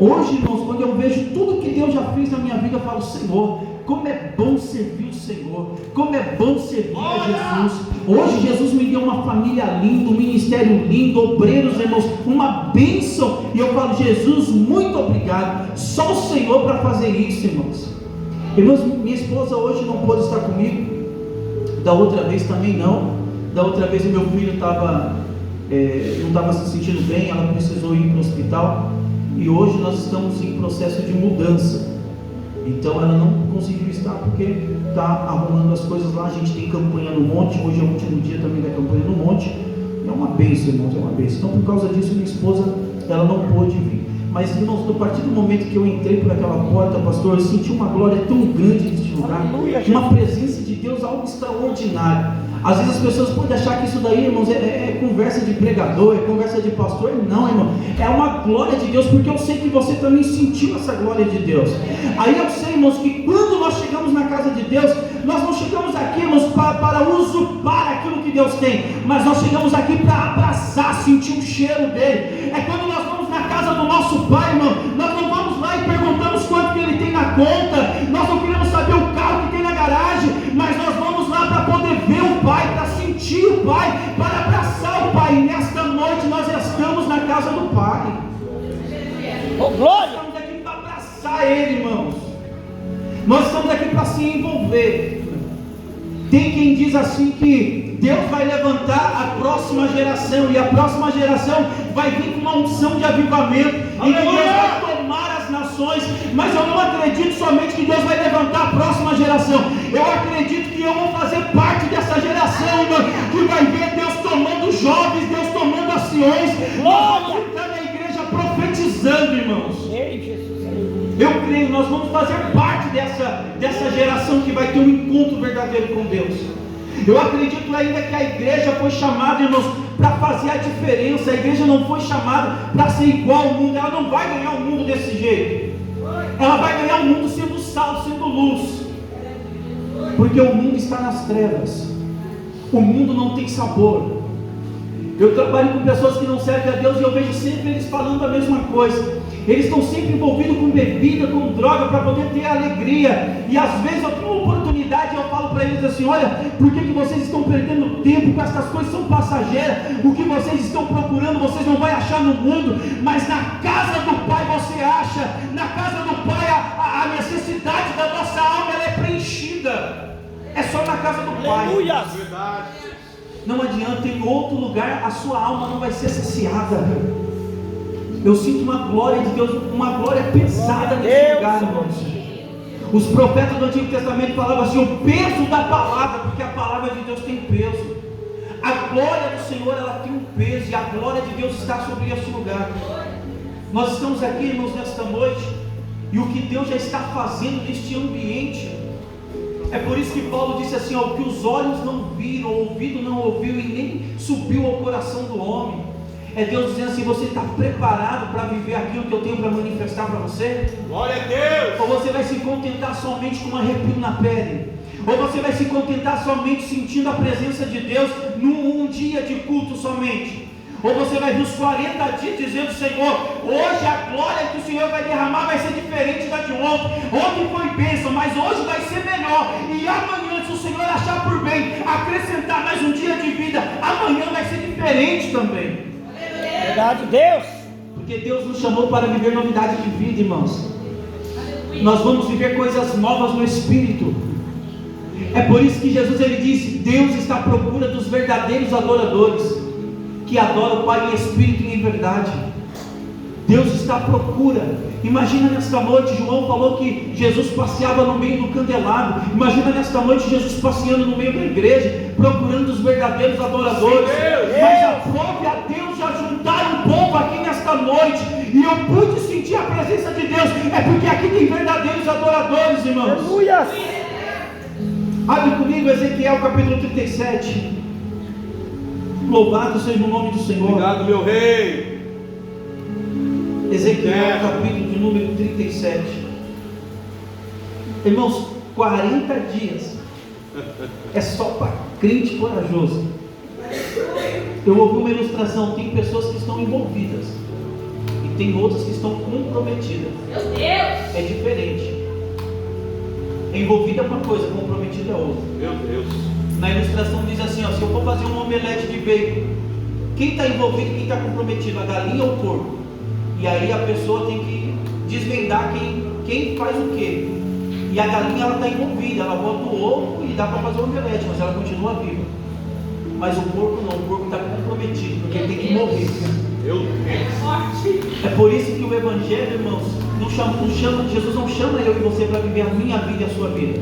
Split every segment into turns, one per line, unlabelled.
Hoje, irmãos, quando eu vejo tudo que Deus já fez na minha vida, eu falo: Senhor, como é bom servir o Senhor, como é bom servir a Jesus. Hoje Jesus me deu uma família linda, um ministério lindo, obreiros, irmãos, uma bênção, e eu falo: Jesus, muito obrigado, só o Senhor para fazer isso, irmãos. Irmãos, minha esposa hoje não pôde estar comigo, da outra vez também não. Da outra vez o meu filho não estava se sentindo bem, ela precisou ir para o hospital, e hoje nós estamos em processo de mudança. Então ela não conseguiu estar porque está arrumando as coisas lá. A gente tem campanha no monte, hoje é o último dia também da campanha no monte. É uma bênção, irmãos, é uma bênção. Então por causa disso minha esposa, ela não pôde vir. Mas, irmãos, a partir do momento que eu entrei por aquela porta, pastor, eu senti uma glória tão grande neste lugar, uma presença de Deus, algo extraordinário. Às vezes as pessoas podem achar que isso daí, irmãos, é conversa de pregador, é conversa de pastor. Não, irmão, é uma glória de Deus, porque eu sei que você também sentiu essa glória de Deus. Aí eu sei, irmãos, que quando nós chegamos na casa de Deus, nós não chegamos aqui, irmãos, para usurpar aquilo que Deus tem, mas nós chegamos aqui para abraçar, sentir o cheiro dele. É quando nós vamos na casa do nosso Pai, irmão, nós não vamos lá e perguntamos quanto que ele tem na conta, nós não queremos saber o carro que tem na garagem, mas nós vamos lá para poder ver o Pai, para sentir o Pai, para abraçar o Pai. E nesta noite nós estamos na casa do Pai.
Oh, glória!
Nós estamos aqui para abraçar Ele, irmãos. Nós estamos aqui para se envolver. Tem quem diz assim que Deus vai levantar a próxima geração, e a próxima geração vai vir com uma unção de avivamento, e Deus vai tomar as nações. Mas eu não acredito somente que Deus vai levantar a próxima geração, eu acredito que eu vou fazer parte dessa geração, irmão, que vai ver Deus tomando jovens, Deus tomando anciões. Nós vamos entrar na igreja profetizando, irmãos. Eu creio, nós vamos fazer parte dessa geração que vai ter um encontro verdadeiro com Deus. Eu acredito ainda que a igreja foi chamada, irmãos, para fazer a diferença. A igreja não foi chamada para ser igual ao mundo. Ela não vai ganhar o mundo desse jeito. Ela vai ganhar o mundo sendo sal, sendo luz. Porque o mundo está nas trevas. O mundo não tem sabor. Eu trabalho com pessoas que não servem a Deus, e eu vejo sempre eles falando a mesma coisa. Eles estão sempre envolvidos com bebida, com droga, para poder ter alegria. E às vezes eu tenho uma oportunidade e eu falo para eles assim: olha, por que vocês estão perdendo tempo com essas coisas? São passageiras. O que vocês estão procurando, vocês não vão achar no mundo, mas na casa do Pai você acha. Na casa do Pai a necessidade da nossa alma, ela é preenchida. É só na casa do Pai.
Aleluia!
Não adianta, em outro lugar a sua alma não vai ser saciada. Eu sinto uma glória de Deus, uma glória pesada nesse lugar, irmãos. Os profetas do Antigo Testamento falavam assim: o peso da palavra, porque a palavra de Deus tem peso. A glória do Senhor, ela tem um peso, e a glória de Deus está sobre esse lugar. Nós estamos aqui, irmãos, nesta noite, e o que Deus já está fazendo neste ambiente. É por isso que Paulo disse assim: ó, o que os olhos não viram, o ouvido não ouviu, e nem subiu ao coração do homem. É Deus dizendo assim: você está preparado para viver aquilo que eu tenho para manifestar para você?
Glória a Deus!
Ou você vai se contentar somente com um arrepio na pele? Ou você vai se contentar somente sentindo a presença de Deus num dia de culto somente? Ou você vai vir os 40 dias dizendo: Senhor, hoje a glória que o Senhor vai derramar vai ser diferente da de ontem. Ontem foi bênção, mas hoje vai ser melhor. E amanhã, se o Senhor achar por bem acrescentar mais um dia de vida, amanhã vai ser diferente também.
Verdade, Deus.
Porque Deus nos chamou para viver novidade de vida, irmãos. Nós vamos viver coisas novas no Espírito. É por isso que Jesus, ele disse: Deus está à procura dos verdadeiros adoradores, que adoram o Pai em Espírito e em verdade. Deus está à procura. Imagina nesta noite, João falou que Jesus passeava no meio do candelabro. Imagina nesta noite Jesus passeando no meio da igreja, procurando os verdadeiros adoradores. Mas aprove a Deus já juntar um povo aqui nesta noite, e eu pude sentir a presença de Deus. É porque aqui tem verdadeiros adoradores, irmãos.
Aleluia!
Abre comigo Ezequiel capítulo 37. Louvado seja o nome do Senhor.
Obrigado, meu rei.
Ezequiel capítulo de número 37. Irmãos, 40 dias é só para crente corajoso. Eu ouvi uma ilustração: tem pessoas que estão envolvidas, e e tem outras que estão comprometidas.
Meu Deus!
É diferente. Envolvida é uma coisa, comprometida é outra.
Meu Deus.
Na ilustração diz assim, ó, se eu for fazer um omelete de bacon, quem está envolvido e quem está comprometido? A galinha ou o porco? E aí a pessoa tem que desvendar quem faz o quê. E a galinha ela está envolvida, ela bota o ovo e dá para fazer o omelete, mas ela continua viva. Mas o porco não, o porco está comprometido, porque ele tem que morrer.
Meu Deus.
É por isso que o Evangelho, irmãos, Jesus não chama eu e você para viver a minha vida e a sua vida.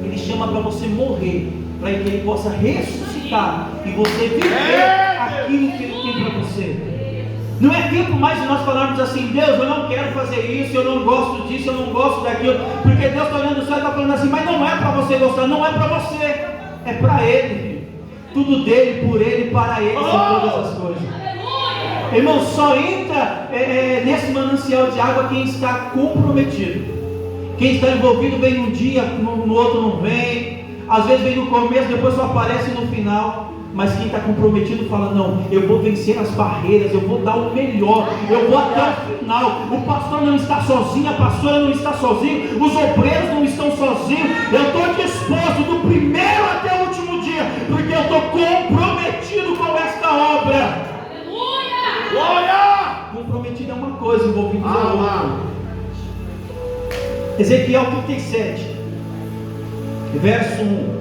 Ele chama para você morrer, para que Ele possa ressuscitar e você viver aquilo que Ele tem para você. Não é tempo mais de nós falarmos assim, Deus, eu não quero fazer isso, eu não gosto disso, eu não gosto daquilo, porque Deus está olhando o céu e está falando assim, mas não é para você gostar, não é para você, é para Ele, filho. Tudo dele, por Ele, para Ele, são todas as coisas. Irmão, só entra nesse manancial de água quem está comprometido. Quem está envolvido vem um dia, no outro não vem. Às vezes vem no começo, depois só aparece no final. Mas quem está comprometido fala, não, eu vou vencer as barreiras, eu vou dar o melhor, eu vou até o final. O pastor não está sozinho, a pastora não está sozinho, os obreiros não estão sozinhos. Eu estou disposto do primeiro até o último dia, porque eu estou comprometido com esta obra.
Glória!
Comprometido é uma coisa, envolvido é outra. Ezequiel 37, verso 1.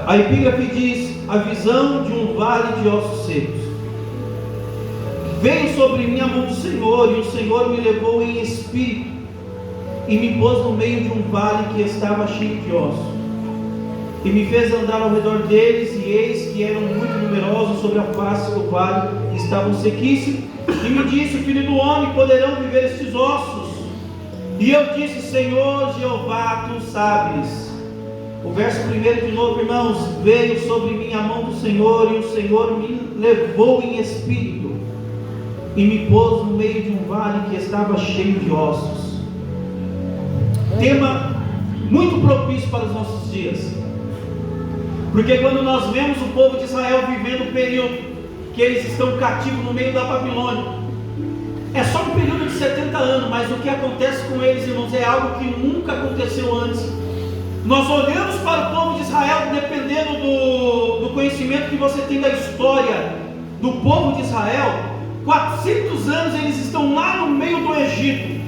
A epígrafe diz: a visão de um vale de ossos secos. Veio sobre mim a mão do Senhor, e o Senhor me levou em espírito, e me pôs no meio de um vale que estava cheio de ossos. E me fez andar ao redor deles, e eis que eram muito numerosos sobre a face do vale, e estavam sequíssimos. E me disse: filho do homem, poderão viver estes ossos? E eu disse: Senhor Jeová, tu sabes. O verso 1 de novo, irmãos: veio sobre mim a mão do Senhor, e o Senhor me levou em espírito, e me pôs no meio de um vale que estava cheio de ossos. Tema muito propício para os nossos dias, porque quando nós vemos o povo de Israel vivendo o período que eles estão cativos no meio da Babilônia, é só um período de 70 anos, mas o que acontece com eles, irmãos, é algo que nunca aconteceu antes. Nós olhamos para o povo de Israel, dependendo do conhecimento que você tem da história do povo de Israel, 400 anos eles estão lá no meio do Egito,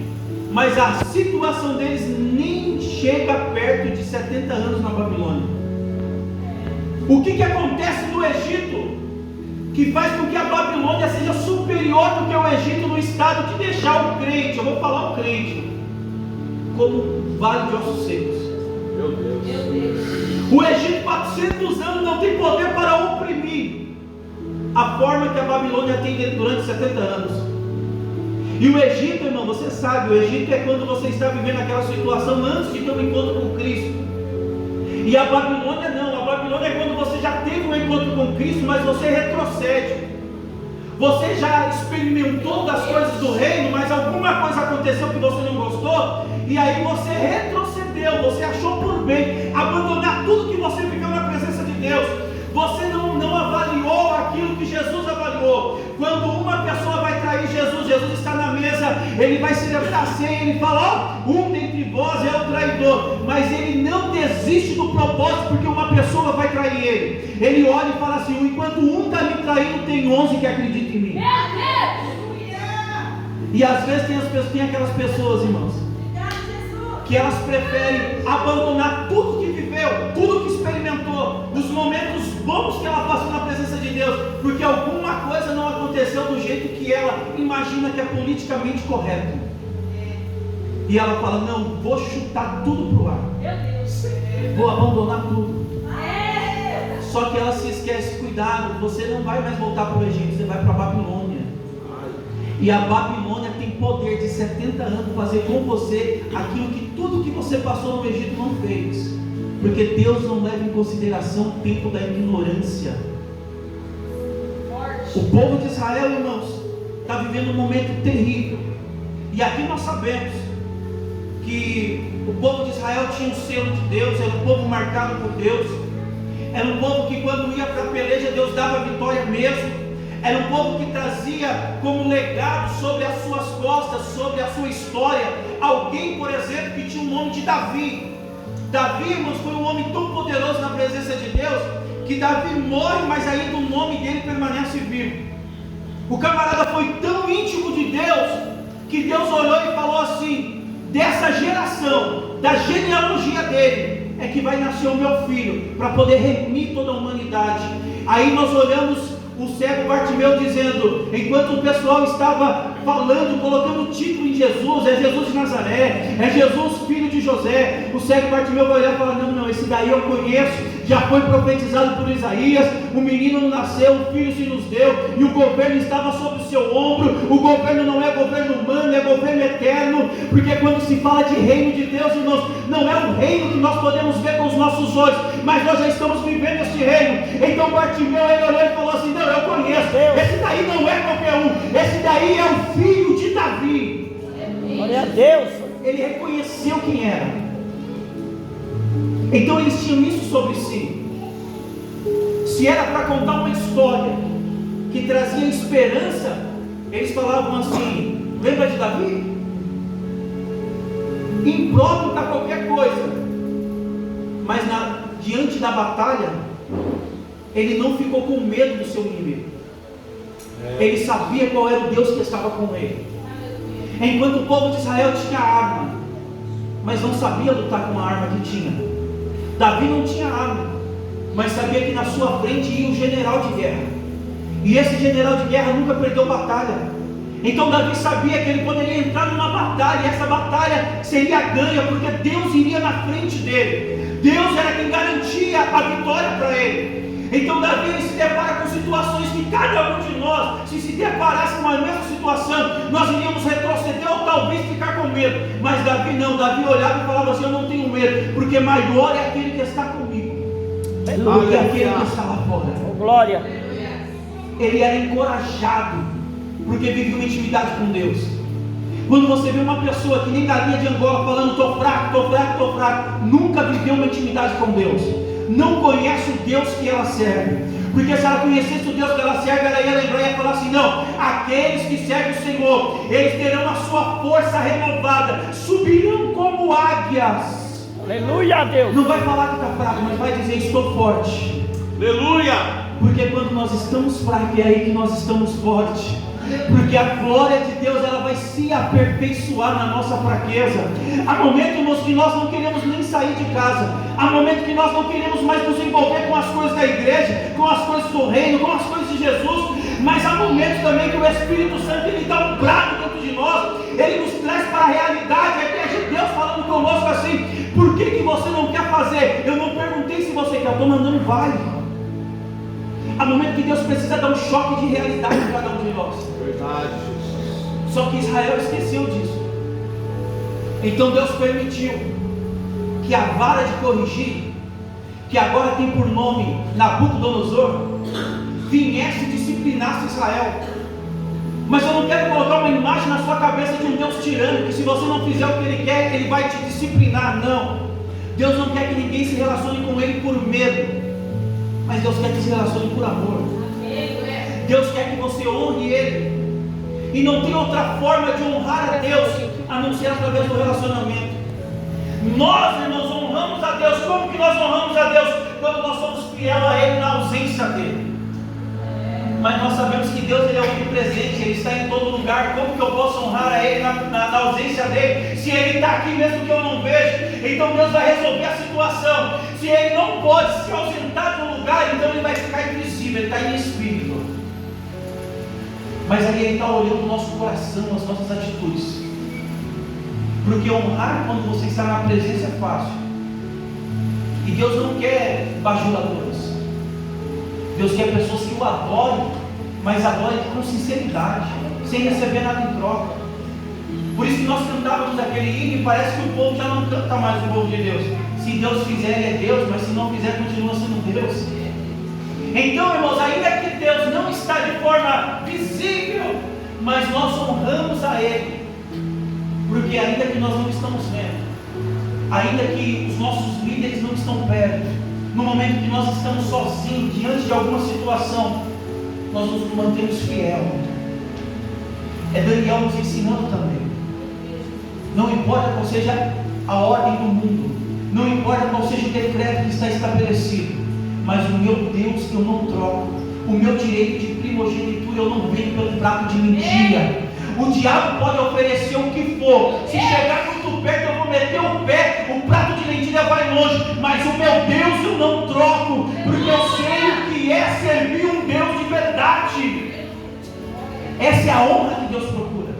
mas a situação deles nem chega perto de 70 anos na Babilônia. O que acontece no Egito, que faz com que a Babilônia seja superior do que o Egito no estado de deixar o crente, eu vou falar o crente, como um vale de ossos secos.
Meu Deus.
O Egito, 400 anos, não tem poder para oprimir a forma que a Babilônia tem durante 70 anos. E o Egito, irmão, você sabe, o Egito é quando você está vivendo aquela situação antes de ter um encontro com Cristo. E a Babilônia não, a Babilônia é quando você já teve um encontro com Cristo, mas você retrocede. Você já experimentou das coisas do reino, mas alguma coisa aconteceu que você não gostou, e aí você retrocedeu, você achou por bem abandonar tudo que você viveu na presença de Deus. Você não avaliou aquilo que Jesus avaliou. Quando uma pessoa vai trair Jesus, Jesus está na mesa, ele vai celebrar a ceia, ele fala: ó, um dentre vós é o traidor, mas ele não desiste do propósito, porque uma pessoa vai trair ele. Ele olha e fala assim: enquanto um está me traindo, tem 11 que acreditam em mim. E às vezes tem aquelas pessoas, irmãos, que elas preferem abandonar tudo que viveu, tudo que experimentou, os momentos bons que ela passou na presença de Deus, porque alguma coisa não aconteceu do jeito que ela imagina que é politicamente correto. E ela fala: não, vou chutar tudo para o ar, vou abandonar tudo. Só que ela se esquece: cuidado, você não vai mais voltar para o Egito, você vai para a Babilônia. E a Babilônia tem poder de 70 anos fazer com você aquilo que tudo que você passou no Egito não fez, porque Deus não leva em consideração o tempo da ignorância. O povo de Israel, irmãos, está vivendo um momento terrível, e aqui nós sabemos que o povo de Israel tinha um selo de Deus, era um povo marcado por Deus, era um povo que quando ia para a peleja Deus dava vitória mesmo. Era um povo que trazia como legado sobre as suas costas, sobre a sua história, alguém, por exemplo, que tinha o nome de Davi. Davi, irmãos, foi um homem tão poderoso na presença de Deus, que Davi morre, mas ainda o nome dele permanece vivo. O camarada foi tão íntimo de Deus, que Deus olhou e falou assim: dessa geração, da genealogia dele, é que vai nascer o meu filho, para poder remir toda a humanidade. Aí nós olhamos o cego Bartimeu dizendo, enquanto o pessoal estava falando, colocando o título em Jesus: é Jesus de Nazaré, é Jesus filho de José, o cego Bartimeu vai olhar e falar: não, esse daí eu conheço, já foi profetizado por Isaías, o menino nasceu, o filho se nos deu, e o governo estava sobre o seu ombro. O governo não é governo humano, é governo eterno, porque quando se fala de reino de Deus, irmãos, não é um reino que nós podemos ver com os nossos olhos, mas nós já estamos vivendo esse reino. Então Bartimeu, ele olhou e falou assim: não, eu conheço, esse daí não é qualquer um, esse daí é o filho de Davi.
Glória a Deus.
Ele reconheceu quem era. Então eles tinham isso sobre si. Se era para contar uma história que trazia esperança, eles falavam assim: lembra de Davi? Impróprio para qualquer coisa, mas diante da batalha, ele não ficou com medo do seu inimigo. Ele sabia qual era o Deus que estava com ele. Enquanto o povo de Israel tinha arma, mas não sabia lutar com a arma que tinha. Davi não tinha arma, mas sabia que na sua frente ia um general de guerra, e esse general de guerra nunca perdeu batalha. Então Davi sabia que ele poderia entrar numa batalha, e essa batalha seria ganha, porque Deus iria na frente dele. Deus era quem garantia a vitória para ele. Então Davi, ele se depara com situações que cada um de nós, se deparasse com a mesma situação, nós iríamos retroceder ou talvez ficar com medo. Mas Davi não, Davi olhava e falava assim: eu não tenho medo, porque maior é aquele que está comigo do que aquele que está lá fora.
Oh, glória.
Ele era encorajado, porque vivia uma intimidade com Deus. Quando você vê uma pessoa que nem galinha de Angola falando: estou fraco, nunca viveu uma intimidade com Deus, não conhece o Deus que ela serve. Porque se ela conhecesse o Deus que ela serve, ela ia lembrar e ia falar assim: não, aqueles que servem o Senhor, eles terão a sua força renovada, subirão como águias.
Aleluia a Deus.
Não vai falar que está fraco, mas vai dizer: estou forte.
Aleluia.
Porque quando nós estamos fracos, é aí que nós estamos fortes. Porque a glória de Deus, ela vai se aperfeiçoar na nossa fraqueza. Há momentos que nós não queremos nem sair de casa. Há momentos que nós não queremos mais nos envolver com as coisas da igreja, com as coisas do reino, com as coisas de Jesus. Mas há momentos também que o Espírito Santo, ele dá um brado dentro de nós. Ele nos traz para a realidade. É que é Deus falando conosco assim: por que você não quer fazer? Eu não perguntei se você quer, eu estou mandando vai. Há momentos que Deus precisa dar um choque de realidade em cada um de nós.
Verdade, Jesus.
Só que Israel esqueceu disso. Então Deus permitiu que a vara de corrigir, que agora tem por nome Nabucodonosor, viesse e disciplinasse Israel. Mas eu não quero colocar uma imagem na sua cabeça de um Deus tirano, que se você não fizer o que Ele quer, Ele vai te disciplinar. Não. Deus não quer que ninguém se relacione com Ele por medo, mas Deus quer que se relacione por amor. Deus quer que você honre Ele. E não tem outra forma de honrar a Deus a não ser através do relacionamento. Nós, irmãos, honramos a Deus. Como que nós honramos a Deus? Quando nós somos fiéis a Ele na ausência dEle. Mas nós sabemos que Deus, Ele é onipresente, Ele está em todo lugar. Como que eu posso honrar a Ele na ausência dEle? Se Ele está aqui mesmo que eu não vejo, então Deus vai resolver a situação. Se Ele não pode se ausentar do lugar, então Ele vai ficar invisível, Ele está em espírito. Mas aí Ele está olhando o nosso coração, as nossas atitudes. Porque honrar quando você está na presença é fácil. E Deus não quer bajuladores. Deus quer pessoas que o adorem, mas adorem com sinceridade, sem receber nada em troca. Por isso que nós cantávamos aquele hino e parece que o povo já não canta mais o povo de Deus. Se Deus fizer, Ele é Deus, mas se não fizer, continua sendo Deus. Então, irmãos, ainda que Deus não está de forma visível, mas nós honramos a Ele, porque ainda que nós não estamos vendo, ainda que os nossos líderes não estão perto, no momento que nós estamos sozinhos, diante de alguma situação, nós nos mantemos fiel. É Daniel nos ensinando também. Não importa qual seja a ordem do mundo, não importa qual seja o decreto que está estabelecido, mas o meu Deus eu não troco, o meu direito de primogenitura eu não venho pelo prato de mentira. O diabo pode oferecer o que for, se chegar muito perto eu vou meter o pé, o prato de lentilha vai longe, mas o meu Deus eu não troco, porque eu sei o que é servir um Deus de verdade. Essa é a honra que Deus procura.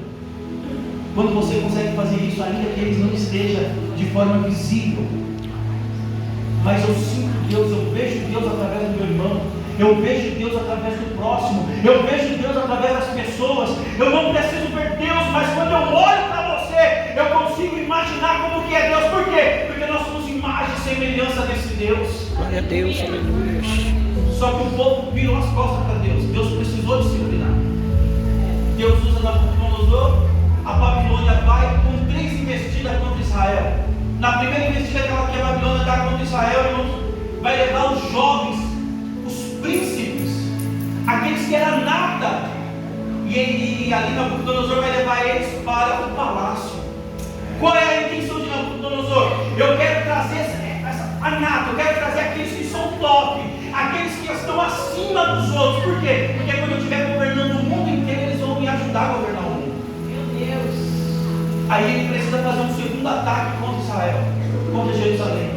Quando você consegue fazer isso, ainda que ele não esteja de forma visível, mas eu sinto Deus, eu vejo Deus através do meu irmão, eu vejo Deus através do próximo, eu vejo Deus através das pessoas. Eu não preciso ver Deus, mas quando eu olho para você, eu consigo imaginar como que é Deus. Por quê? Porque nós somos imagem e semelhança desse Deus.
Glória a Deus, aleluia.
Só que o povo virou as costas para Deus. Deus precisou disciplinar. Deus usa Nabucodonosor, a Babilônia vai com 3 investidas contra Israel. Na primeira investida que a Babilônia dá contra Israel, irmãos, vai levar os jovens, os príncipes, aqueles que eram nada, e ali Nabucodonosor vai levar eles para o palácio. Qual é a intenção de Nabucodonosor? Eu quero trazer a nada, eu quero trazer aqueles que são top, aqueles que estão acima dos outros. Por quê? Porque quando eu estiver governando o mundo inteiro, eles vão me ajudar a governar o mundo. Meu Deus! Aí ele precisa fazer um segundo ataque contra Israel, contra Jerusalém.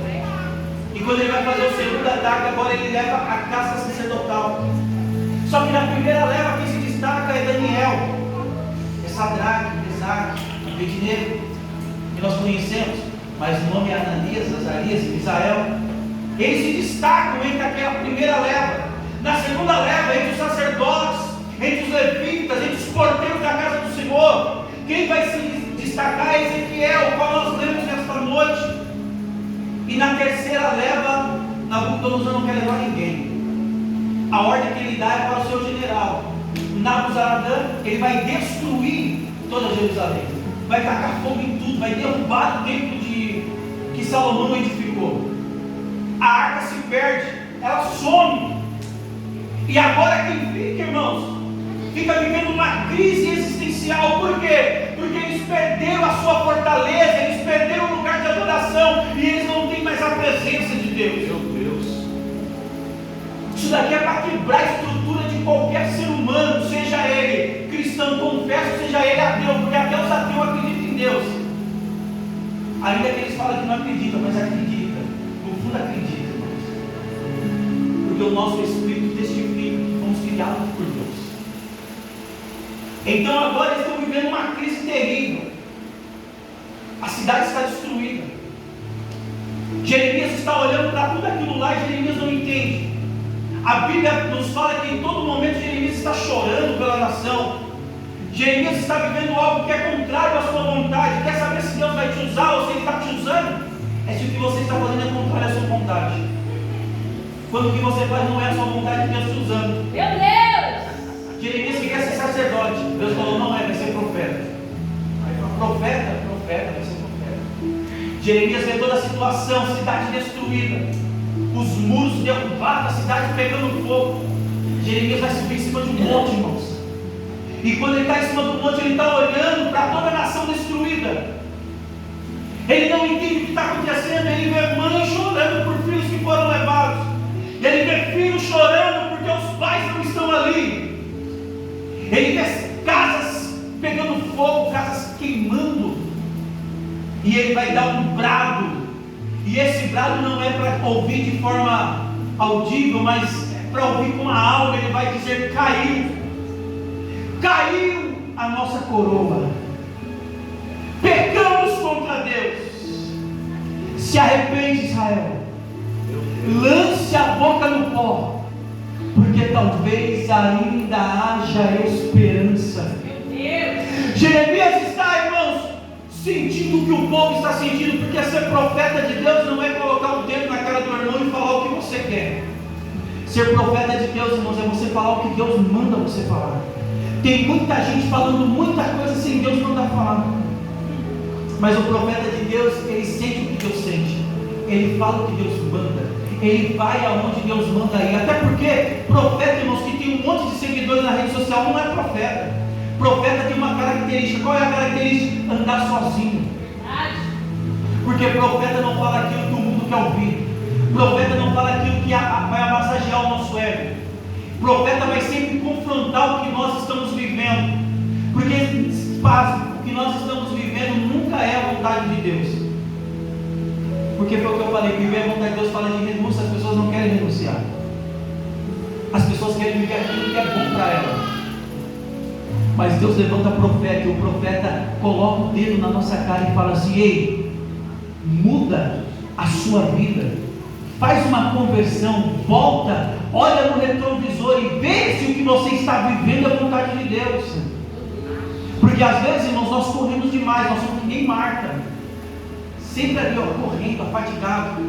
E quando ele vai fazer o segundo ataque, agora ele leva a caça sacerdotal. Só que na primeira leva, quem se destaca é Daniel, é Sadraque, Mesaque, Abednego, que nós conhecemos, mas o nome é Ananias, Azarias e Misael. Eles se destacam entre aquela primeira leva. Na segunda leva, entre os sacerdotes, entre os levitas, entre os porteiros da casa do Senhor, quem vai se destacar é Ezequiel, o qual nós lemos nesta noite. E na terceira leva, Nabucodonosor não quer levar ninguém. A ordem que ele dá é para o seu general Nabuzaradã. Ele vai destruir toda Jerusalém, vai tacar fogo em tudo, vai derrubar o templo que Salomão edificou. A arca se perde, ela some. E agora quem fica, irmãos, fica vivendo uma crise existencial. Por quê? Porque eles perderam a sua fortaleza, eles perderam o lugar de adoração, e eles não têm mais a presença de Deus. Meu Deus! Isso daqui é para quebrar a estrutura de qualquer ser humano, seja ele cristão, confesso, seja ele ateu, porque até os ateus acreditam em Deus. Ainda que eles falam que não acreditam, mas acreditam, no fundo acreditam, irmãos. Porque o nosso Espírito testifica que fomos criados por Deus. Então agora eles estão vivendo uma crise terrível. A cidade está destruída. Jeremias está olhando para tudo aquilo lá e Jeremias não entende. A Bíblia nos fala que em todo momento Jeremias está chorando pela nação. Jeremias está vivendo algo que é contrário à sua vontade. Quer saber se Deus vai te usar ou se Ele está te usando? É se o que você está fazendo é contrário à sua vontade. Quando o que você faz não é a sua vontade, Deus te usando.
Meu Deus!
Jeremias queria ser sacerdote. Deus falou, não é, vai ser profeta. Aí falou, profeta, vai ser profeta. Jeremias vê toda a situação, cidade destruída, os muros derrubados, a cidade pegando fogo. Jeremias vai subir em cima de um monte, irmãos. E quando ele está em cima do monte, ele está olhando para toda a nação destruída. Ele não entende o que está acontecendo. Ele vê mãe chorando por filhos que foram levados. Ele vê filhos chorando porque os pais não estão ali. Ele vê casas pegando fogo, casas queimando. E ele vai dar um brado. E esse brado não é para ouvir de forma audível, mas para ouvir com a alma. Ele vai dizer, caiu a nossa coroa, pecamos contra Deus. Se arrepende, Israel, lance a boca no pó, porque talvez ainda haja esperança. Jeremias está, irmãos, sentindo o que o povo está sentindo, porque ser profeta de Deus não é colocar o dedo na cara do irmão e falar o que você quer. Ser profeta de Deus, irmãos, é você falar o que Deus manda você falar. Tem muita gente falando muita coisa sem Deus mandar falar. Mas o profeta de Deus, ele sente o que Deus sente. Ele fala o que Deus manda. Ele vai aonde Deus manda ir. Até porque profeta, irmãos, que tem um monte de seguidores seguidores na rede social não é profeta. Profeta tem uma característica. Qual é a característica? Andar sozinho. Porque profeta não fala aquilo que o mundo quer ouvir. Profeta não fala aquilo que vai amassagear o nosso ego. Profeta vai sempre confrontar o que nós estamos vivendo. Porque o que nós estamos vivendo nunca é a vontade de Deus. Porque foi o que eu falei, viver a vontade de Deus fala de renúncia, as pessoas não querem renunciar. As pessoas querem viver aquilo que é bom para elas. Mas Deus levanta profeta, e o profeta coloca o dedo na nossa cara e fala assim: ei, muda a sua vida, faz uma conversão, volta, olha no retrovisor e vê se o que você está vivendo é a vontade de Deus. Porque às vezes, irmãos, nós corremos demais, nós somos ninguém Marta, sempre ali, correndo, afadigado.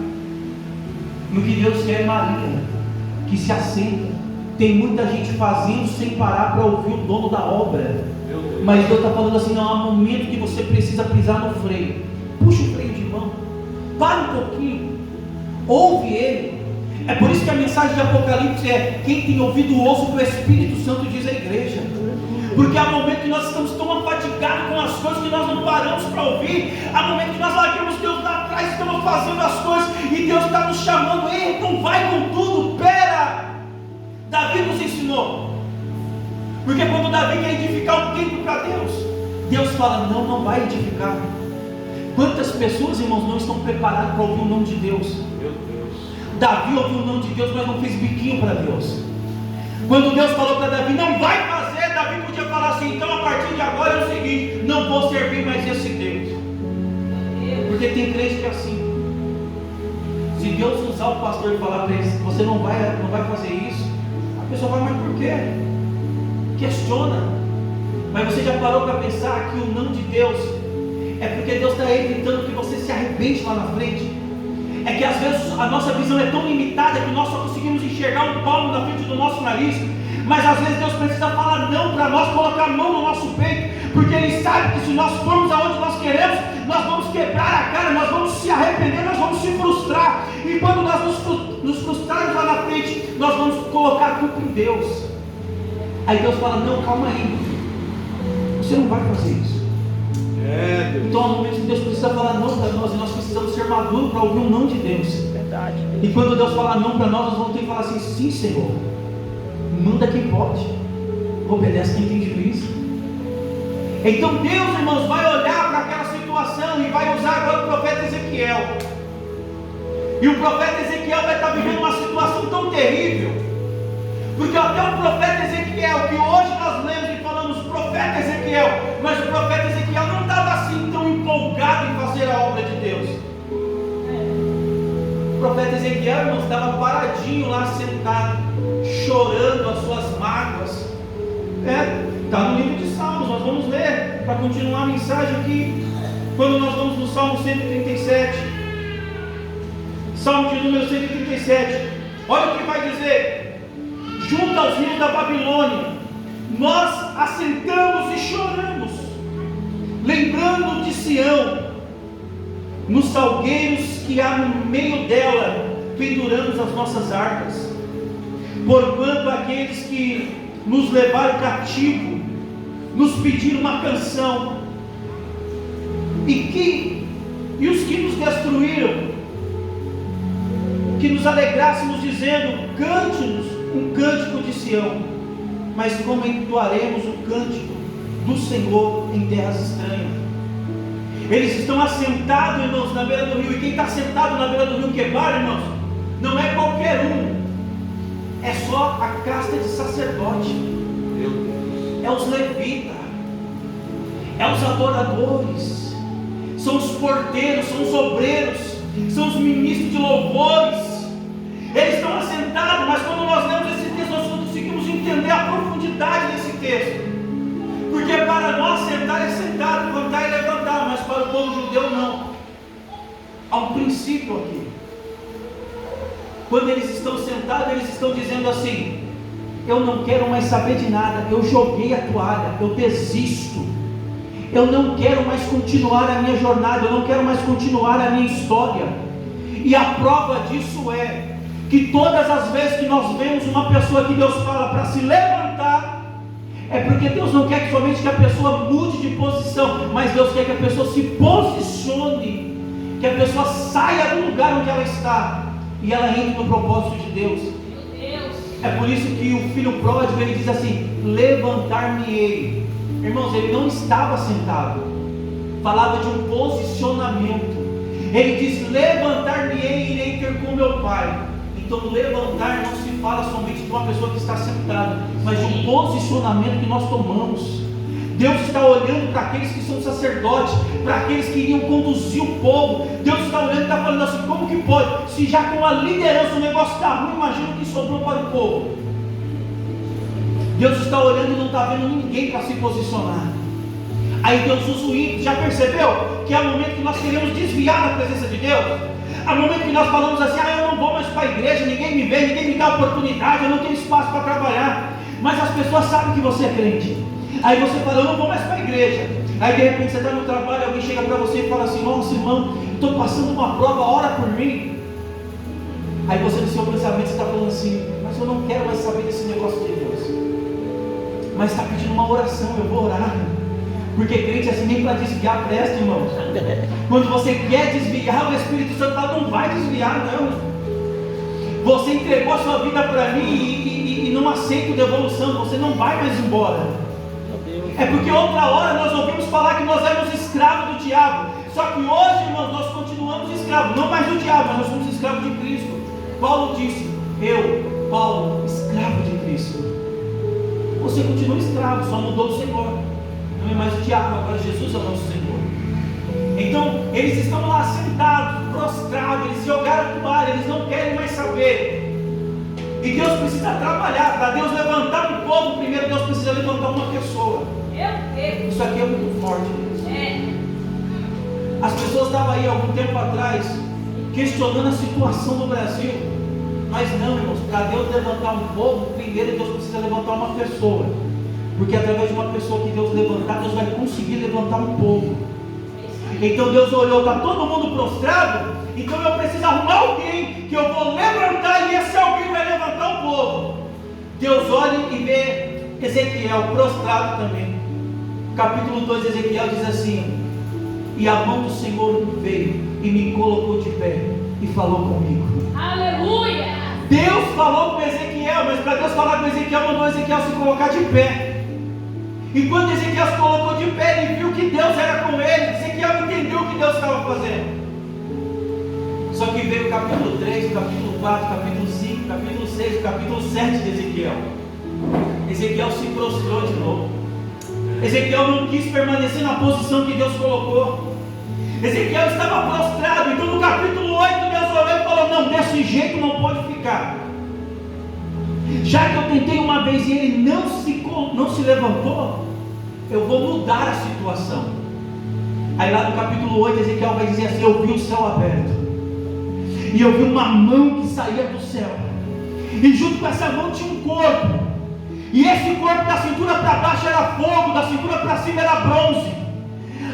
E o que Deus quer é Maria, que se assenta. Tem muita gente fazendo sem parar para ouvir o dono da obra. Mas Deus está falando assim: não, há momento que você precisa pisar no freio. Puxa o freio de mão, para um pouquinho, ouve Ele. É por isso que a mensagem de Apocalipse é: quem tem ouvido ouça o que o Espírito Santo diz à igreja. Porque há momento que nós estamos tão afatigados com as coisas que nós não paramos para ouvir. Há momento que nós largamos Deus lá atrás e estamos fazendo as coisas, e Deus está nos chamando: ei, não vai com tudo, pera. Davi nos ensinou. Porque quando Davi quer edificar um templo para Deus, Deus fala: não vai edificar. Quantas pessoas, irmãos, não estão preparadas para ouvir o nome de Deus?
Meu Deus.
Davi ouviu o nome de Deus, mas não fez biquinho para Deus. Quando Deus falou para Davi: não vai fazer, Davi podia falar assim: então a partir de agora é o seguinte, não vou servir mais esse Deus. Porque tem crente que é assim. Se Deus usar o pastor e falar para ele: você não vai fazer isso, a pessoa fala: mas por quê? Questiona. Mas você já parou para pensar que o não de Deus é porque Deus está evitando que você se arrebente lá na frente? É que às vezes a nossa visão é tão limitada que nós só conseguimos enxergar um palmo na frente do nosso nariz. Mas às vezes Deus precisa falar não para nós, colocar a mão no nosso peito, porque Ele sabe que se nós formos aonde nós queremos, nós vamos quebrar a cara, nós vamos se arrepender, nós vamos se frustrar. E quando nós nos frustrarmos lá na frente, nós vamos colocar a culpa em Deus. Aí Deus fala: não, calma aí, você não vai fazer isso. Então há momentos que Deus precisa falar não para nós, e nós precisamos ser maduros para ouvir o não de Deus.
Verdade.
E quando Deus falar não para nós, nós vamos ter que falar assim: sim, Senhor, manda quem pode, obedece quem tem juízo. Então Deus, irmãos, vai olhar para aquela situação e vai usar agora o profeta Ezequiel. E o profeta Ezequiel vai estar vivendo uma situação tão terrível, porque até o profeta Ezequiel, que hoje nós lemos e falamos profeta Ezequiel, mas o profeta Ezequiel não estava assim tão empolgado em fazer a obra de Deus. O profeta Ezequiel, irmãos, estava paradinho lá sentado, chorando as suas mágoas. Está no livro de Salmos, nós vamos ler para continuar a mensagem aqui. Quando nós vamos no Salmo 137, Salmo de número 137, olha o que vai dizer: junto aos rios da Babilônia, nós assentamos e choramos, lembrando de Sião, nos salgueiros que há no meio dela, penduramos as nossas harpas, porquanto aqueles que nos levaram cativo nos pediram uma canção, e os que nos destruíram, que nos alegrássemos dizendo: cante-nos um cântico de Sião. Mas como entoaremos o cântico do Senhor em terras estranhas? Eles estão assentados, irmãos, na beira do rio. E quem está sentado na beira do rio Quebar, irmãos, não é qualquer um, é só a casta de sacerdote, é os levitas, é os adoradores, são os porteiros, são os obreiros, são os ministros de louvores. Eles estão assentados, mas quando nós lemos esse texto, nós não conseguimos entender a profundidade desse texto. Porque para nós sentar é sentar, levantar é levantar, mas para o povo judeu não. Há um princípio aqui. Quando eles estão sentados, eles estão dizendo assim: eu não quero mais saber de nada, eu joguei a toalha, eu desisto, eu não quero mais continuar a minha jornada, eu não quero mais continuar a minha história. E a prova disso é que todas as vezes que nós vemos uma pessoa que Deus fala para se levantar, É porque Deus não quer que somente que a pessoa mude de posição, mas Deus quer que a pessoa se posicione, que a pessoa saia do lugar onde ela está e ela entre no propósito de Deus. É por isso que o filho pródigo, ele diz assim: levantar-me-ei. Irmãos, ele não estava sentado, falava de um posicionamento. Ele diz: levantar-me-ei e irei ter com meu pai. Então levantar não se fala somente de uma pessoa que está sentada, mas de um posicionamento que nós tomamos. Deus está olhando para aqueles que são sacerdotes, para aqueles que iriam conduzir o povo. Deus está olhando e está falando assim: como que pode? Se já com a liderança o negócio está ruim, imagina o que sobrou para o povo. Deus está olhando e não está vendo ninguém para se posicionar. Aí Deus usa o ímpio. Já percebeu que é o momento que nós queremos desviar da presença de Deus? É o momento que nós falamos assim: eu não vou mais para a igreja, ninguém me vê, ninguém me dá oportunidade, eu não tenho espaço para trabalhar. Mas as pessoas sabem que você é crente. Aí você fala: eu não vou mais para a igreja. Aí de repente você está no trabalho, alguém chega para você e fala assim: nossa irmão, estou passando uma prova, ora por mim. Aí você no seu pensamento está falando assim: mas eu não quero mais saber desse negócio de Deus. Mas está pedindo uma oração, eu vou orar. Porque crente assim nem para desviar presta, irmãos. Quando você quer desviar, o Espírito Santo fala: não vai desviar não. Você entregou a sua vida para mim e não aceita devolução, você não vai mais embora. É porque outra hora nós ouvimos falar que nós éramos escravos do diabo. Só que hoje, irmãos, nós continuamos escravos, não mais do diabo, mas nós somos escravos de Cristo. Paulo disse: eu, Paulo, escravo de Cristo. Você continua escravo, só mudou o Senhor. Não é mais o diabo, agora Jesus é o nosso Senhor. Então, eles estão lá sentados, prostrados, eles jogaram a toalha, eles não querem mais saber. E Deus precisa trabalhar. Para Deus levantar um povo, primeiro Deus precisa levantar uma pessoa. Isso aqui é muito forte. As pessoas estavam aí algum tempo atrás questionando a situação do Brasil. Mas não, irmãos, para Deus levantar um povo, primeiro Deus precisa levantar uma pessoa. Porque através de uma pessoa que Deus levantar, Deus vai conseguir levantar um povo. Então Deus olhou, está todo mundo prostrado, então eu preciso arrumar alguém que eu vou levantar, e esse alguém vai levantar o povo. Deus olha e vê Ezequiel prostrado também. Capítulo 2 de Ezequiel diz assim: e a mão do Senhor veio e me colocou de pé e falou comigo.
Aleluia!
Deus falou com Ezequiel, mas para Deus falar com Ezequiel, mandou Ezequiel se colocar de pé. E quando Ezequiel se colocou de pé, ele viu que Deus era com ele. Ezequiel entendeu o que Deus estava fazendo. Só que veio o capítulo 3, o capítulo 4, o capítulo 5, o capítulo 6, o capítulo 7 de Ezequiel. Ezequiel se prostrou de novo. Ezequiel não quis permanecer na posição que Deus colocou. Ezequiel estava prostrado. Então no capítulo 8 Deus olhou e falou: não, desse jeito não pode ficar. Já que eu tentei uma vez e ele não se levantou, eu vou mudar a situação. Aí lá no capítulo 8 Ezequiel vai dizer assim: eu vi o céu aberto, e eu vi uma mão que saía do céu, e junto com essa mão tinha um corpo, e esse corpo da cintura para baixo era fogo, da cintura para cima era bronze.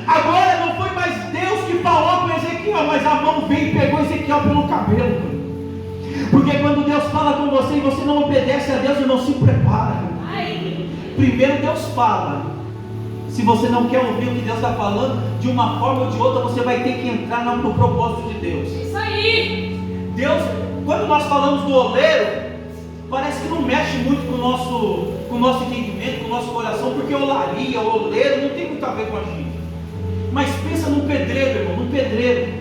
Agora não foi mais Deus que falou com Ezequiel, mas a mão veio e pegou Ezequiel pelo cabelo. Porque quando Deus fala com você e você não obedece a Deus e não se prepara, primeiro Deus fala. Se você não quer ouvir o que Deus está falando, de uma forma ou de outra você vai ter que entrar no propósito de Deus.
Isso aí!
Deus, quando nós falamos do oleiro, parece que não mexe muito com o nosso entendimento, com o nosso coração, porque olaria, o oleiro não tem muito a ver com a gente. Mas pensa no pedreiro, irmão, no pedreiro.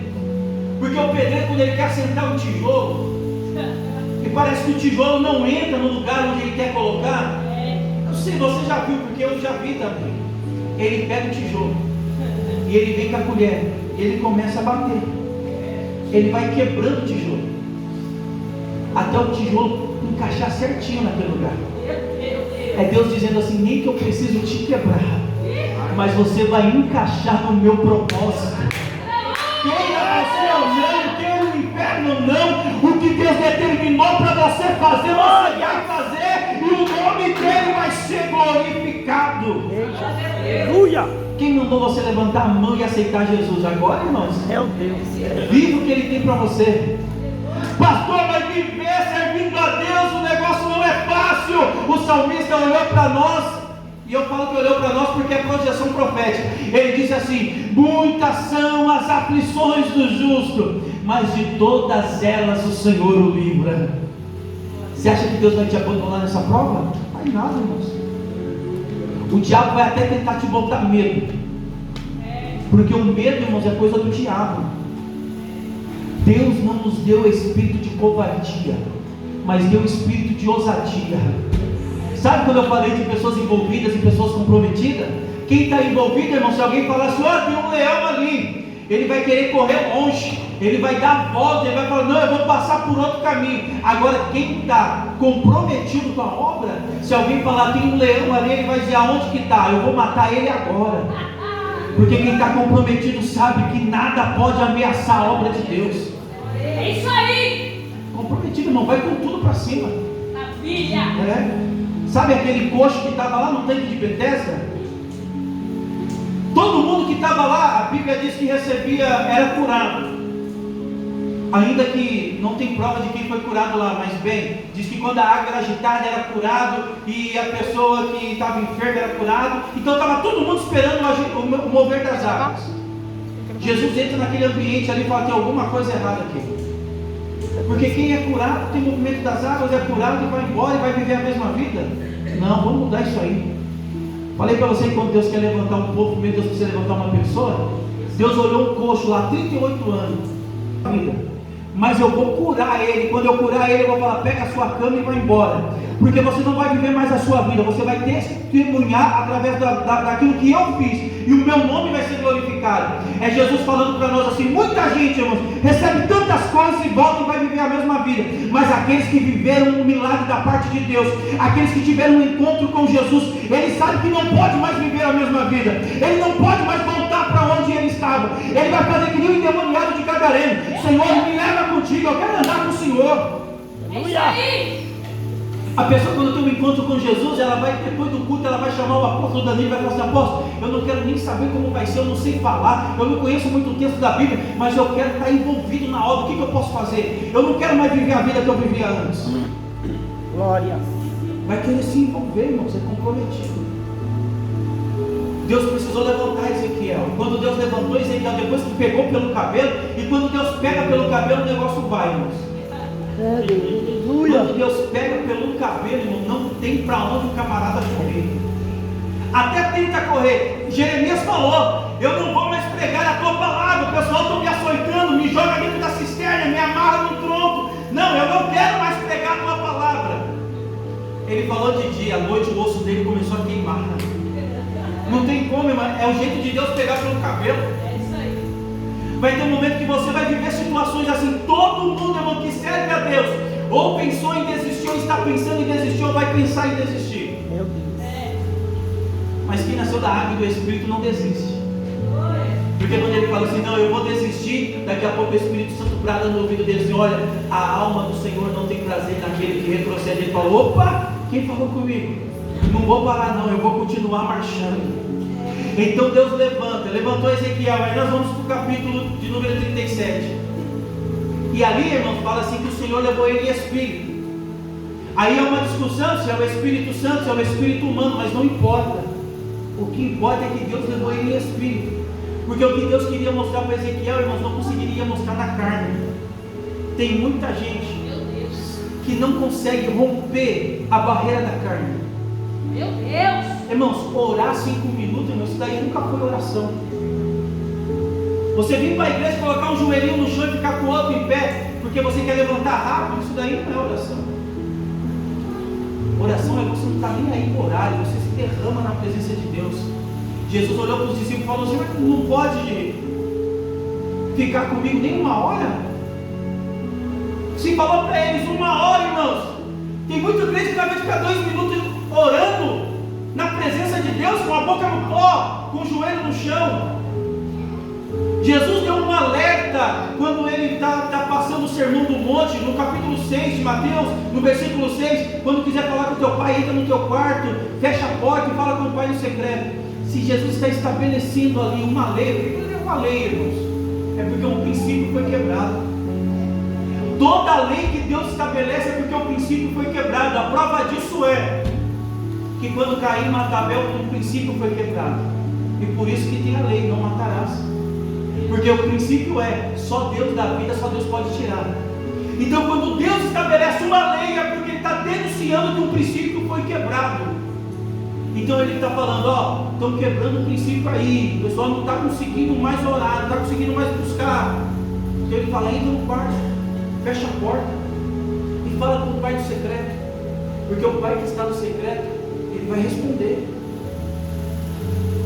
Porque o pedreiro, quando ele quer assentar um tijolo, e parece que o tijolo não entra no lugar onde ele quer colocar. Eu sei, você já viu, porque eu já vi também. Ele pega o tijolo e ele vem com a colher e ele começa a bater. Ele vai quebrando o tijolo até o tijolo encaixar certinho naquele lugar. É Deus dizendo assim: nem que eu preciso te quebrar, mas você vai encaixar no meu propósito. Queira você ou não, queira o inferno ou não, o que Deus determinou para você fazer, você vai fazer, e o nome dele vai ser glorificado.
Aleluia!
Quem mandou você levantar a mão e aceitar Jesus agora, irmãos?
Meu Deus!
Viva o que ele tem para você. Pastor, mas viver servindo a Deus, o negócio não é fácil. O salmista olhou para nós E eu falo que olhou para nós porque é projeção profética. Ele diz assim: muitas são as aflições do justo, mas de todas elas o Senhor o livra. Você acha que Deus vai te abandonar nessa prova? Não vai nada, irmãos. O diabo vai até tentar te botar medo, porque o medo, irmãos, é coisa do diabo. Deus não nos deu espírito de covardia, mas deu espírito de ousadia. Sabe quando eu falei de pessoas envolvidas e pessoas comprometidas? Quem está envolvido, irmão, se alguém falar assim: ó, tem um leão ali, ele vai querer correr longe, ele vai dar a volta, ele vai falar: não, eu vou passar por outro caminho. Agora, quem está comprometido com a obra, se alguém falar tem um leão ali, ele vai dizer: aonde que está? Eu vou matar ele agora. Porque quem está comprometido sabe que nada pode ameaçar a obra de Deus.
É isso aí.
Comprometido, irmão, vai com tudo para cima.
Maravilha.
Sabe aquele coxo que estava lá no tanque de Betesda? Todo mundo que estava lá, a Bíblia diz que recebia, era curado. Ainda que não tem prova de quem foi curado lá, mas bem, diz que quando a água era agitada era curado, e a pessoa que estava enferma era curado. Então estava todo mundo esperando o mover das águas. Jesus entra naquele ambiente ali e fala: tem alguma coisa errada aqui. Porque quem é curado, tem movimento das águas, é curado e vai embora e vai viver a mesma vida. Não, vamos mudar isso aí. Falei para você que quando Deus quer levantar um povo, primeiro Deus precisa levantar uma pessoa. Deus olhou um coxo lá, 38 anos, mas eu vou curar ele. Quando eu curar ele, eu vou falar: pega a sua cama e vai embora. Porque você não vai viver mais a sua vida, você vai testemunhar através daquilo que eu fiz, e o meu nome vai ser glorificado. É Jesus falando para nós assim: muita gente, irmãos, recebe tantas coisas e volta e vai viver a mesma vida, mas aqueles que viveram um milagre da parte de Deus, aqueles que tiveram um encontro com Jesus, ele sabe que não pode mais viver a mesma vida, ele não pode mais voltar para onde ele estava. Ele vai fazer que nem o endemoniado de Gadareno: Senhor, me leva contigo, eu quero andar com o Senhor.
É isso aí.
A pessoa, quando tem um encontro com Jesus, ela vai, depois do culto, ela vai chamar o apóstolo Danilo e vai falar assim: apóstolo, eu não quero nem saber como vai ser, eu não sei falar, eu não conheço muito o texto da Bíblia, mas eu quero estar envolvido na obra. O que eu posso fazer? Eu não quero mais viver a vida que eu vivia antes.
Glória.
Vai querer se envolver, irmãos, é comprometido. Deus precisou levantar Ezequiel. Quando Deus levantou Ezequiel, depois que pegou pelo cabelo, e quando Deus pega pelo cabelo, o negócio vai, irmãos. Quando Deus pega pelo cabelo, irmão, não tem para onde o camarada correr. Até tenta correr. Jeremias falou: eu não vou mais pregar a tua palavra, o pessoal está me açoitando, me joga dentro da cisterna, me amarra no tronco. Não, eu não quero mais pregar a tua palavra. Ele falou de dia, à noite o osso dele começou a queimar. Não tem como, irmão, é o jeito de Deus pegar pelo cabelo.
É isso aí.
Vai ter um momento que você vai viver situações assim. Todo mundo, irmão, que serve a Deus, ou pensou em desistir, ou está pensando em desistir, ou vai pensar em desistir.
Meu Deus.
Mas quem nasceu da água e do Espírito não desiste. Porque quando ele fala assim: não, eu vou desistir, daqui a pouco o Espírito Santo brada no ouvido dele assim: olha, a alma do Senhor não tem prazer naquele que retrocede. Ele fala: opa, quem falou comigo? Não vou parar não, eu vou continuar marchando. Então Deus levantou Ezequiel. Aí nós vamos para o capítulo de número 37. E ali, irmãos, fala assim que o Senhor levou ele em espírito. Aí é uma discussão se é o Espírito Santo, se é o Espírito humano, mas não importa. O que importa é que Deus levou ele em espírito. Porque o que Deus queria mostrar para Ezequiel, irmãos, não conseguiria mostrar na carne. Tem muita gente que não consegue romper a barreira da carne.
Meu Deus.
Irmãos, orar 5 minutos, irmãos, isso daí nunca foi oração. Você vir para a igreja, colocar um joelhinho no chão e ficar com o outro em pé, porque você quer levantar rápido, isso daí não é oração. Oração é você não estar nem aí com horário, você se derrama na presença de Deus. Jesus olhou para os discípulos e falou: você não pode ficar comigo nem 1 hora? Se falou para eles 1 hora, irmãos. Tem muito crente que vai ficar 2 minutos orando na presença de Deus, com a boca no pó, com o joelho no chão. Jesus deu um alerta quando ele está passando o sermão do monte, no capítulo 6 de Mateus, no versículo 6, quando quiser falar com o teu pai, entra no teu quarto, fecha a porta e fala com o pai no secreto. Se Jesus está estabelecendo ali uma lei, porque é uma lei, irmãos, é porque um princípio foi quebrado. Toda lei que Deus estabelece é porque o princípio foi quebrado. A prova disso é que que quando Caim mata Abel, o princípio foi quebrado. E por isso que tem a lei, não matarás. Porque o princípio é, só Deus dá vida, só Deus pode tirar. Então quando Deus estabelece uma lei, é porque Ele está denunciando que o princípio foi quebrado. Então Ele está falando, ó, estão quebrando o princípio aí, o pessoal não está conseguindo mais orar, não está conseguindo mais buscar. Então Ele fala, entra no quarto, fecha a porta e fala com o Pai do secreto, porque o Pai que está no secreto, Ele vai responder.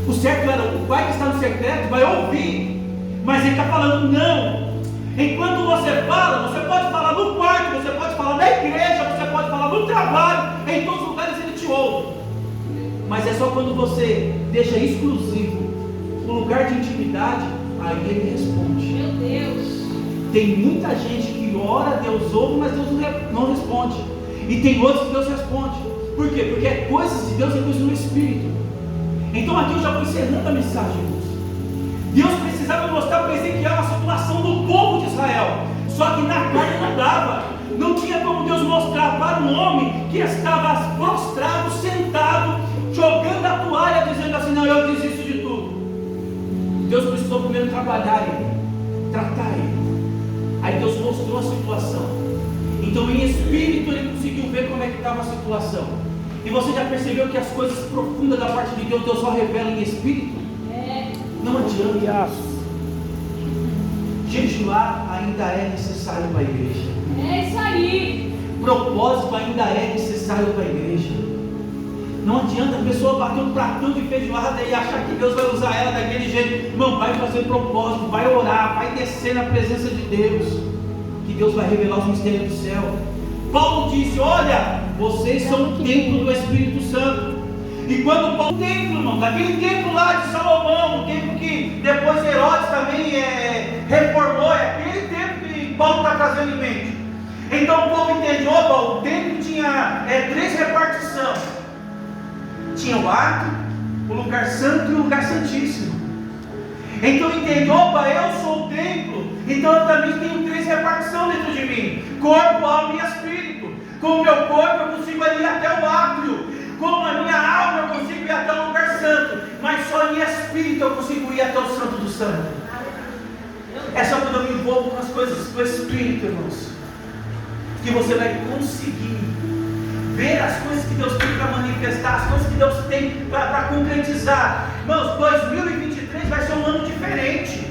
O certo era, o Pai que está no secreto vai ouvir, mas Ele está falando, não. Enquanto você fala, você pode falar no quarto, você pode falar na igreja, você pode falar no trabalho, em todos os lugares Ele te ouve. Mas é só quando você deixa exclusivo o lugar de intimidade, aí Ele responde.
Meu Deus.
Tem muita gente que ora, Deus ouve, mas Deus não responde. E tem outros que Deus responde. Por quê? Porque é coisas de Deus, é coisa no Espírito. Então aqui eu já vou encerrando a mensagem, irmãos. Deus precisava mostrar para Ezequiel a situação do povo de Israel. Só que na carne não dava. Não tinha como Deus mostrar para um homem que estava prostrado, sentado, jogando a toalha, dizendo assim, não, eu desisto de tudo. Deus precisou primeiro trabalhar ele, tratar ele. Aí Deus mostrou a situação. Então em espírito ele conseguiu ver como é que estava a situação. E você já percebeu que as coisas profundas da parte de Deus, Deus só revela em espírito? Não adianta. Jejuar ainda é necessário para a igreja.
É isso aí.
Propósito ainda é necessário para a igreja. Não adianta a pessoa bater um pratão de feijoada e achar que Deus vai usar ela daquele jeito. Não, vai fazer propósito, vai orar, vai descer na presença de Deus, que Deus vai revelar os mistérios do céu. Paulo disse, olha, vocês são o templo do Espírito Santo. E quando Paulo, templo, irmão, daquele templo lá de Salomão, o templo que depois Herodes também reformou, é aquele templo que Paulo está trazendo em mente. Então o povo entende, opa, o templo tinha 3 repartições. Tinha o átrio, o lugar santo e o lugar santíssimo. Então entende, opa, eu sou o templo, então eu também tenho 3 repartições dentro de mim: corpo, alma e espírito. Com o meu corpo eu consigo ir até o átrio, com a minha alma eu consigo ir até o lugar santo, mas só em espírito eu consigo ir até o santo do santo. É só quando eu me envolvo com as coisas do espírito, irmãos, que você vai conseguir ver as coisas que Deus tem para manifestar, as coisas que Deus tem para concretizar. Irmãos, 2023 vai ser um ano diferente.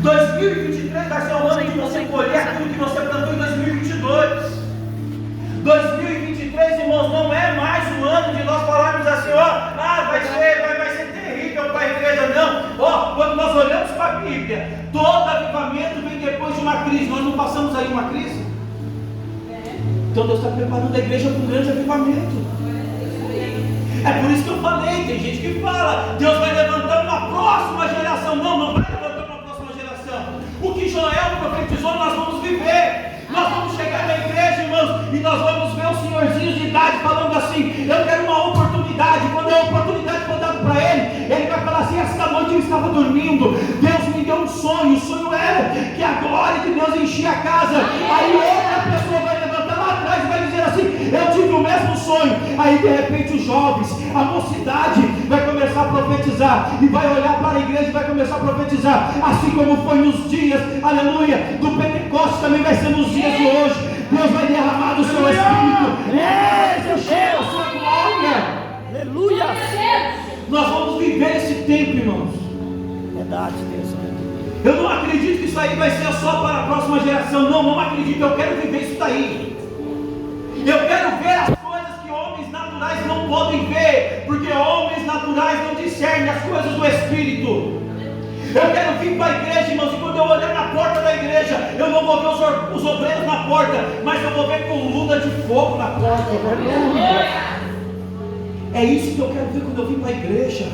2023 vai ser um ano de você colher aquilo que você plantou em 2022. 2023, irmãos, não é mais um ano de nós falarmos assim, ó, vai ser terrível para a igreja, não. Ó, quando nós olhamos para a Bíblia, todo avivamento vem depois de uma crise. Nós não passamos aí uma crise? Então Deus está preparando a igreja para um grande avivamento. É por isso que eu falei, tem gente que fala, Deus vai levantar uma próxima geração. Não vai levantar uma próxima geração. O que Joel profetizou, nós vamos viver. Nós vamos chegar na igreja, irmãos, e nós vamos ver os senhorzinhos de idade falando assim, eu quero uma oportunidade. Quando a oportunidade for dada para ele vai falar assim, esta noite eu estava dormindo, Deus me deu um sonho, o sonho era que a glória de Deus enchia a casa. Aí outra pessoa vai levantar lá atrás e vai dizer assim, eu tive o mesmo sonho. Aí de repente os jovens, a mocidade vai começar a profetizar, e vai olhar para a igreja e vai começar a profetizar, assim como foi nos dias, aleluia, do Pentecostes, também vai ser nos dias de hoje. Deus vai derramar do seu Espírito, encher a sua glória.
Aleluia.
Nós vamos viver esse tempo, irmãos.
Verdade, Deus.
Eu não acredito que isso aí vai ser só para a próxima geração. Não acredito. Eu quero viver isso daí. Eu quero ver as coisas que homens naturais não podem ver, porque homens naturais não discernem as coisas do Espírito. Eu quero vir para a igreja, irmãos, e quando eu olhar na porta da igreja, eu não vou ver os obreiros na porta, mas eu vou ver coluna de fogo na porta. É isso que eu quero ver quando eu vim para a igreja.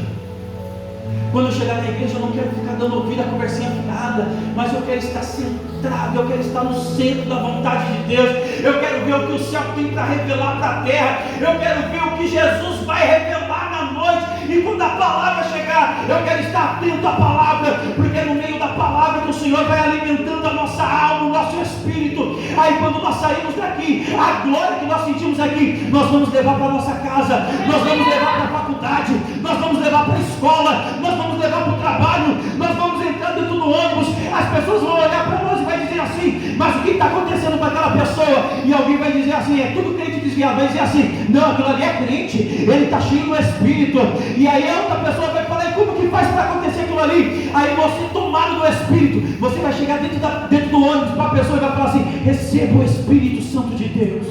Quando eu chegar na igreja, eu não quero ficar dando ouvido a conversinha fiada, mas eu quero estar centrado, eu quero estar no centro da vontade de Deus. Eu quero ver o que o céu tem para revelar para a terra. Eu quero ver o que Jesus vai revelar na noite. E quando a palavra chegar, eu quero estar atento à palavra, porque é no meio da palavra que o Senhor vai alimentando a nossa alma, o nosso espírito. Aí quando quando nós saímos daqui, a glória que nós sentimos aqui, nós vamos levar para a nossa casa, nós vamos levar para a faculdade, nós vamos levar para a escola, nós vamos levar para o trabalho, nós vamos entrar dentro do ônibus, as pessoas vão olhar para nós e vai dizer assim, mas o que está acontecendo com aquela pessoa? E alguém vai dizer assim, é tudo crente desviado, vai dizer assim, não, aquilo ali é crente, ele está cheio do Espírito. E aí a outra pessoa vai falar, e como que faz para acontecer aquilo ali? Aí você, tomado do Espírito, você vai chegar dentro do ônibus para a pessoa e vai falar assim, receba o Espírito Santo de Deus.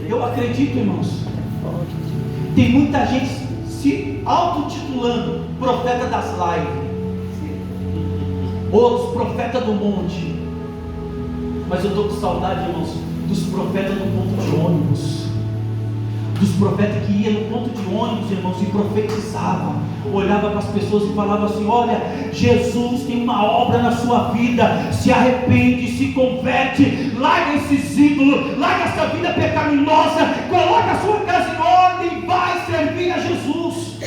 Eu acredito, irmãos, tem muita gente se autotitulando profeta das lives, outros profeta do monte, mas eu estou com saudade, irmãos, dos profetas do ponto de ônibus, dos profetas que iam no ponto de ônibus, irmãos, e profetizavam, olhava para as pessoas e falava assim, olha, Jesus tem uma obra na sua vida, se arrepende, se converte, larga esses ídolos, larga essa vida pecaminosa, coloca a sua casa em ordem, vai servir a Jesus.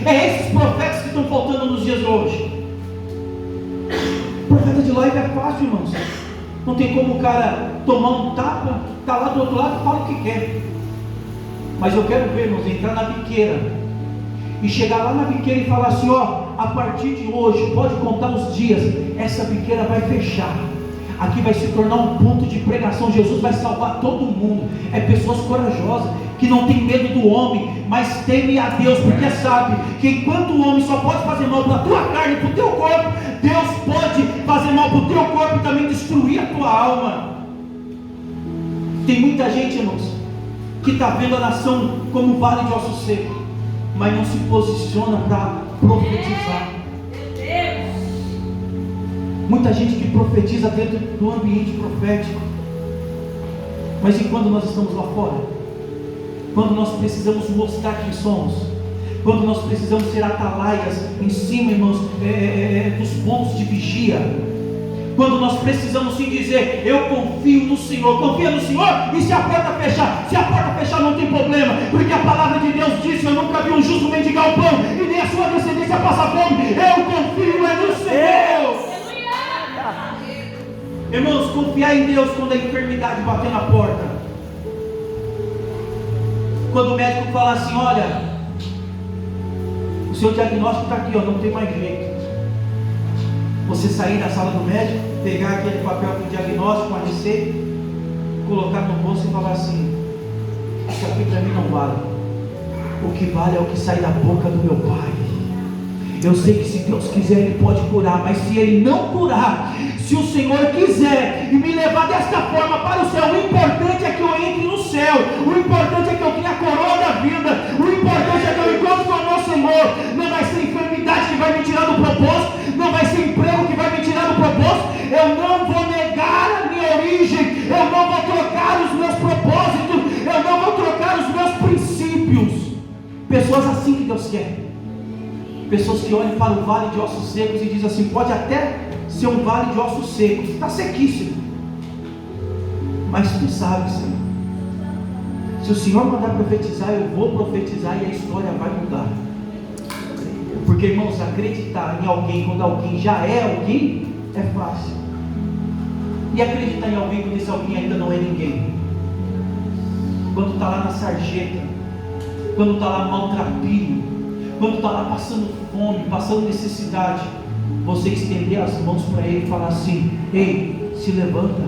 É esses profetas que estão faltando nos dias de hoje. Profeta de live é fácil, irmãos, não tem como o cara tomar um tapa, está lá do outro lado e fala o que quer. Mas eu quero ver, irmãos, entrar na biqueira e chegar lá na biqueira e falar assim, ó, a partir de hoje, pode contar os dias, essa biqueira vai fechar, aqui vai se tornar um ponto de pregação, Jesus vai salvar todo mundo. É pessoas corajosas, que não tem medo do homem, mas teme a Deus, porque sabe que enquanto o homem só pode fazer mal para a tua carne, para o teu corpo, Deus pode fazer mal para o teu corpo e também destruir a tua alma. Tem muita gente, irmãos, que está vendo a nação como vale de ossos secos, mas não se posiciona para profetizar. Muita gente que profetiza dentro do ambiente profético, mas e quando nós estamos lá fora? Quando nós precisamos mostrar quem somos, quando nós precisamos ser atalaias em cima, irmãos, dos pontos de vigia, quando nós precisamos sim dizer, eu confio no Senhor, confia no Senhor, e se a porta fechar não tem problema, porque a palavra de Deus diz, eu nunca vi um justo mendigar o pão, e nem a sua descendência passar fome, eu confio no Senhor. Irmãos, confiar em Deus quando a enfermidade bater na porta, quando o médico fala assim, olha, o seu diagnóstico está aqui, ó, não tem mais jeito. Você sair da sala do médico, pegar aquele papel com diagnóstico, uma receita, colocar no bolso e falar assim, isso aqui para mim não vale, o que vale é o que sai da boca do meu Pai. Eu sei que se Deus quiser Ele pode curar, mas se Ele não curar, se o Senhor quiser e me levar desta forma para o céu, o importante é que eu entre no céu, o importante é que eu tenha a coroa da vida, o importante é que eu encontro com o meu Senhor. Não vai ser enfermidade que vai me tirar do propósito, não vai ser emprego que vai me tirar do propósito. Eu não vou negar a minha origem, eu não vou trocar os meus propósitos, eu não vou trocar os meus princípios. Pessoas assim que Deus quer, pessoas que olham para o vale de ossos secos e dizem assim, pode até ser um vale de ossos secos, está sequíssimo, mas tu sabes, Senhor, se o Senhor mandar profetizar, eu vou profetizar e a história vai mudar. Porque, irmãos, acreditar em alguém quando alguém já é alguém é fácil, e acreditar em alguém quando esse alguém ainda não é ninguém, quando está lá na sarjeta, quando está lá maltrapilho, quando está lá passando fome, passando necessidade, você estender as mãos para ele e falar assim, ei, se levanta,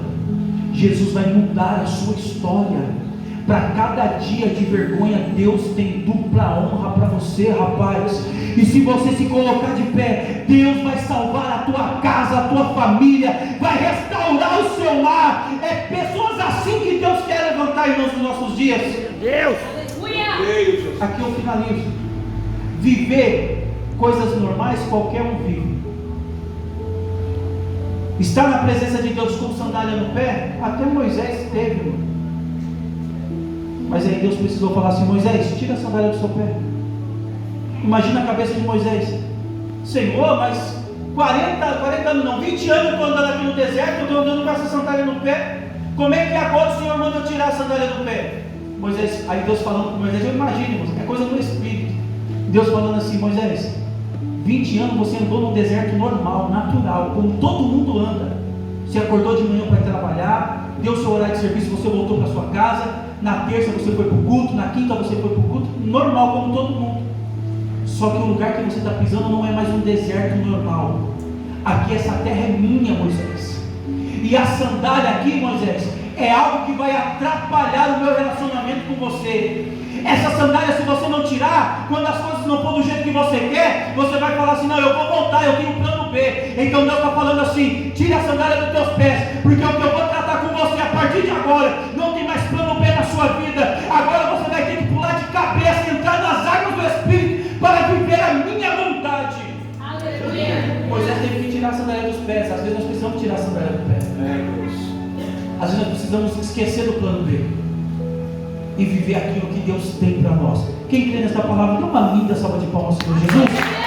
Jesus vai mudar a sua história. Para cada dia de vergonha, Deus tem dupla honra para você, rapaz. E se você se colocar de pé, Deus vai salvar a tua casa, a tua família, vai restaurar o seu lar. É pessoas assim que Deus quer levantar, irmãos, nos nossos dias.
Deus!
Aqui eu finalizo. Viver coisas normais qualquer um vive. Estar na presença de Deus com sandália no pé, até Moisés teve, irmão. Mas aí Deus precisou falar assim, Moisés, tira a sandália do seu pé. Imagina a cabeça de Moisés, Senhor, mas 40 anos não, 20 anos eu estou andando aqui no deserto, eu estou andando com essa sandália no pé, como é que agora o Senhor manda eu tirar a sandália do pé? Moisés, aí Deus falando com Moisés, eu imagino, irmãos, é coisa do Espírito, Deus falando assim, Moisés, 20 anos você andou no deserto normal, natural, como todo mundo anda. Você acordou de manhã para ir trabalhar, deu seu horário de serviço, você voltou para sua casa, na terça você foi para o culto, na quinta você foi para o culto, normal como todo mundo. Só que o lugar que você está pisando não é mais um deserto normal. Aqui essa terra é minha, Moisés. E a sandália aqui, Moisés, é algo que vai atrapalhar o meu relacionamento com você. Essa sandália, se você não tirar, quando as coisas não for do jeito que você quer, você vai falar assim: não, eu vou voltar, eu tenho um plano B. Então Deus está falando assim: tira a sandália dos teus pés, porque o que eu vou tratar com você a partir de agora não tem mais plano B na sua vida. Agora você vai ter que pular de cabeça, entrar nas águas do Espírito para viver a minha vontade.
Aleluia.
Moisés teve que tirar a sandália dos pés. Às vezes nós precisamos tirar a sandália do pé. Às vezes nós precisamos esquecer do plano B e viver aquilo que Deus tem para nós. Quem crê nessa palavra, dá uma linda salva de palmas, Senhor Jesus.